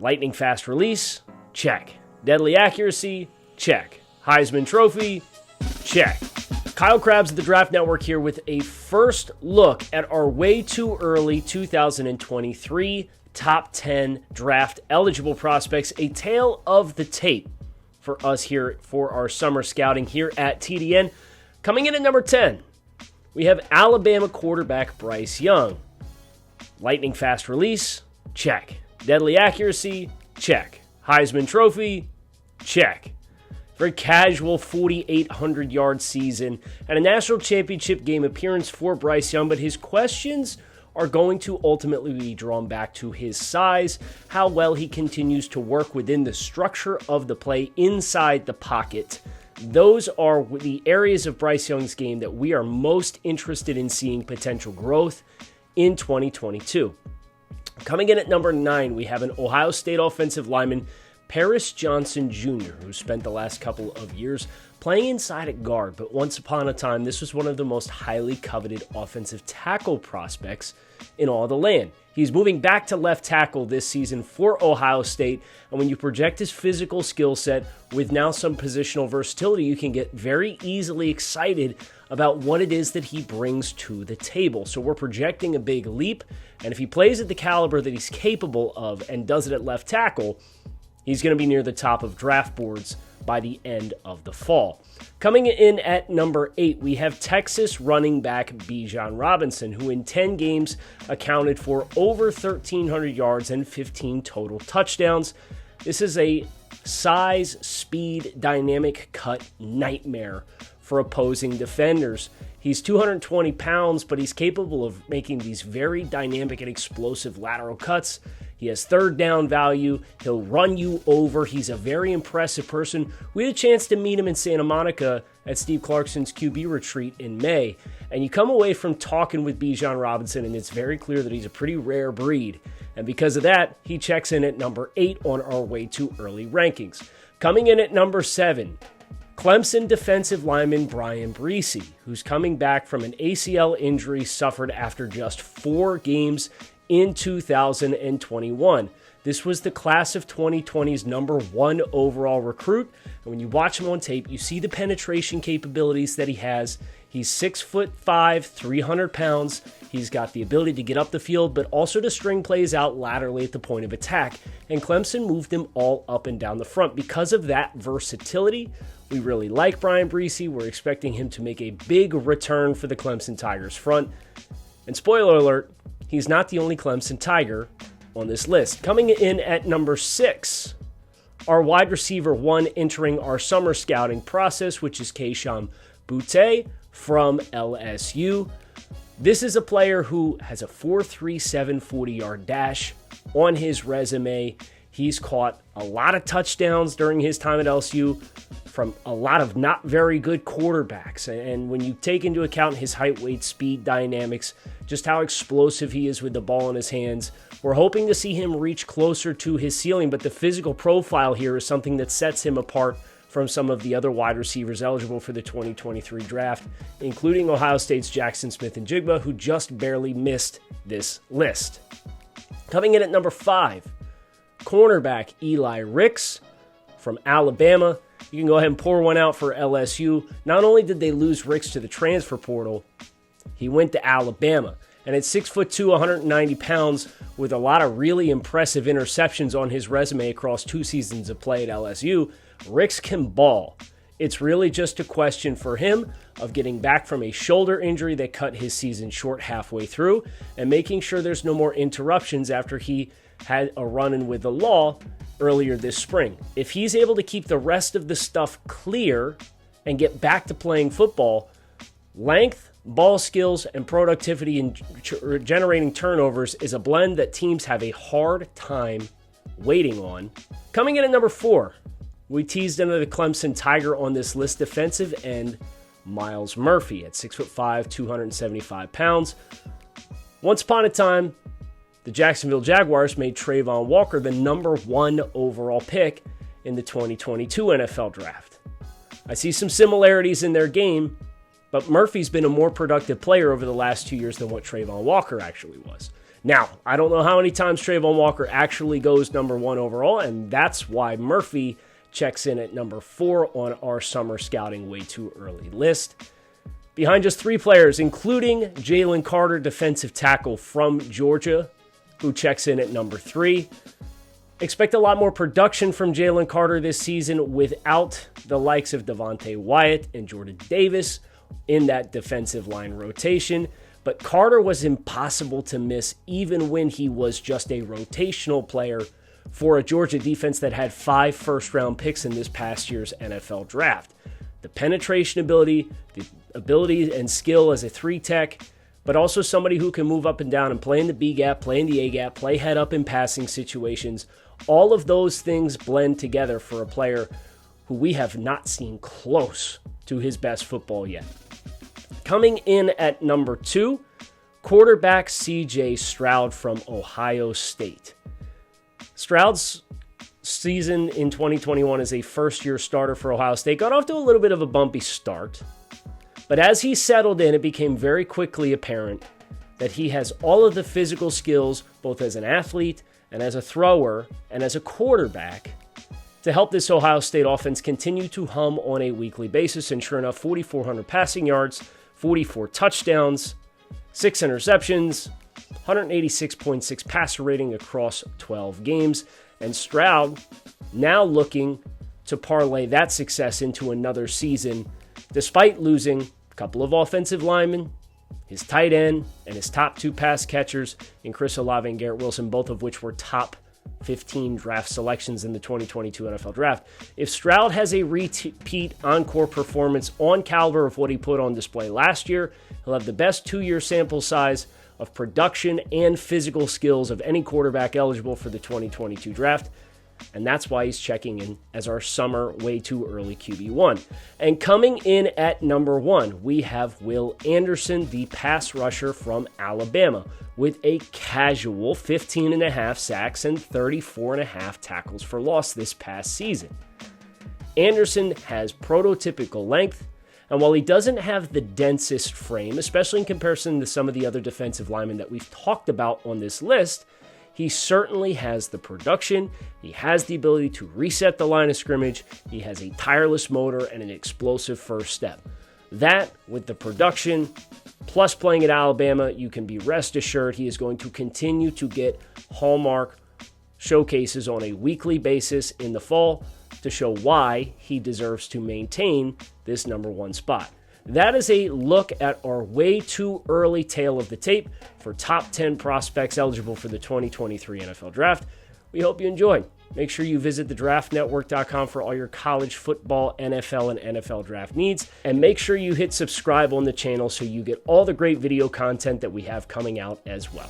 Lightning fast release? Check. Deadly accuracy? Check. Heisman Trophy? Check. Kyle Krabs of the Draft Network here with a first look at our way too early 2023 top 10 draft eligible prospects, a tale of the tape for us here for our summer scouting here at TDN. Coming in at number 10, we have Alabama quarterback Bryce Young. Lightning fast release? Check. Deadly accuracy? Check. Heisman Trophy? Check. Very casual 4,800-yard season and a national championship game appearance for Bryce Young, but his questions are going to ultimately be drawn back to his size, how well he continues to work within the structure of the play inside the pocket. Those are the areas of Bryce Young's game that we are most interested in seeing potential growth in 2022. Coming in at number 9, we have an Ohio State offensive lineman, Paris Johnson Jr., who spent the last couple of years playing inside at guard, but once upon a time, this was one of the most highly coveted offensive tackle prospects in all the land. He's moving back to left tackle this season for Ohio State, and when you project his physical skill set with now some positional versatility, you can get very easily excited about what it is that he brings to the table. So we're projecting a big leap, and if he plays at the caliber that he's capable of and does it at left tackle, he's going to be near the top of draft boards by the end of the fall. Coming in at number 8, we have Texas running back Bijan Robinson, who in 10 games accounted for over 1,300 yards and 15 total touchdowns. This is a size, speed, dynamic cut nightmare for opposing defenders. He's 220 pounds, but he's capable of making these very dynamic and explosive lateral cuts. He has third down value. He'll run you over. He's a very impressive person. We had a chance to meet him in Santa Monica at Steve Clarkson's QB retreat in May. And you come away from talking with Bijan Robinson, and it's very clear that he's a pretty rare breed. And because of that, he checks in at number 8 on our way too early rankings. Coming in at number 7, Clemson defensive lineman Bryan Bresee, who's coming back from an ACL injury suffered after just 4 games in 2021. This was the class of 2020's number 1 overall recruit. And when you watch him on tape, you see the penetration capabilities that he has. He's 6'5", 300 pounds. He's got the ability to get up the field, but also to string plays out laterally at the point of attack. And Clemson moved him all up and down the front. Because of that versatility, we really like Bryan Bresee. We're expecting him to make a big return for the Clemson Tigers front. And spoiler alert, he's not the only Clemson Tiger on this list. Coming in at number 6, our wide receiver 1 entering our summer scouting process, which is Kayshon Boutte from LSU. This is a player who has a 4.37 40-yard dash on his resume. He's caught a lot of touchdowns during his time at LSU from a lot of not very good quarterbacks. And when you take into account his height, weight, speed dynamics, just how explosive he is with the ball in his hands, we're hoping to see him reach closer to his ceiling, but the physical profile here is something that sets him apart from some of the other wide receivers eligible for the 2023 draft, including Ohio State's Jackson Smith-Njigba, who just barely missed this list. Coming in at number 5, cornerback Eli Rix from Alabama. You can go ahead and pour one out for LSU. Not only did they lose Rix to the transfer portal, he went to Alabama. And at 6'2", 190 pounds, with a lot of really impressive interceptions on his resume across 2 seasons of play at LSU, Rix can ball. It's really just a question for him of getting back from a shoulder injury that cut his season short halfway through and making sure there's no more interruptions after he had a run-in with the law earlier this spring. If he's able to keep the rest of the stuff clear and get back to playing football, length, ball skills, and productivity in generating turnovers is a blend that teams have a hard time waiting on. Coming in at number 4, we teased another Clemson Tiger on this list, defensive end Myles Murphy at 6'5", 275 pounds. Once upon a time, the Jacksonville Jaguars made Trayvon Walker the number 1 overall pick in the 2022 NFL Draft. I see some similarities in their game, but Murphy's been a more productive player over the last 2 years than what Trayvon Walker actually was. Now, I don't know how many times Trayvon Walker actually goes number 1 overall, and that's why Murphy checks in at number 4 on our summer scouting way too early list. Behind just 3 players, including Jalen Carter, defensive tackle from Georgia, who checks in at number 3. Expect a lot more production from Jalen Carter this season without the likes of Devontae Wyatt and Jordan Davis in that defensive line rotation. But Carter was impossible to miss even when he was just a rotational player for a Georgia defense that had 5 first-round picks in this past year's NFL draft. The penetration ability, the ability and skill as a 3-tech, but also somebody who can move up and down and play in the B-gap, play in the A-gap, play head-up in passing situations. All of those things blend together for a player who we have not seen close to his best football yet. Coming in at number 2, quarterback C.J. Stroud from Ohio State. Stroud's season in 2021 as a first-year starter for Ohio State got off to a little bit of a bumpy start. But as he settled in, it became very quickly apparent that he has all of the physical skills, both as an athlete and as a thrower and as a quarterback, to help this Ohio State offense continue to hum on a weekly basis. And sure enough, 4,400 passing yards, 44 touchdowns, 6 interceptions, 186.6 passer rating across 12 games. And Stroud now looking to parlay that success into another season, despite losing a couple of offensive linemen, his tight end, and his top 2 pass catchers in Chris Olave and Garrett Wilson, both of which were top 15 draft selections in the 2022 NFL Draft. If Stroud has a repeat encore performance on caliber of what he put on display last year, he'll have the best 2-year sample size of production and physical skills of any quarterback eligible for the 2022 draft. And that's why he's checking in as our summer way too early QB1. And coming in at number 1, we have Will Anderson, the pass rusher from Alabama, with a casual 15.5 sacks and 34.5 tackles for loss this past season. Anderson has prototypical length, and while he doesn't have the densest frame, especially in comparison to some of the other defensive linemen that we've talked about on this list, he certainly has the production, he has the ability to reset the line of scrimmage, he has a tireless motor and an explosive first step. That, with the production, plus playing at Alabama, you can be rest assured he is going to continue to get hallmark showcases on a weekly basis in the fall to show why he deserves to maintain this number 1 spot. That is a look at our way too early tail of the tape for top 10 prospects eligible for the 2023 NFL Draft. We hope you enjoyed. Make sure you visit thedraftnetwork.com for all your college football, NFL, and NFL draft needs. And make sure you hit subscribe on the channel so you get all the great video content that we have coming out as well.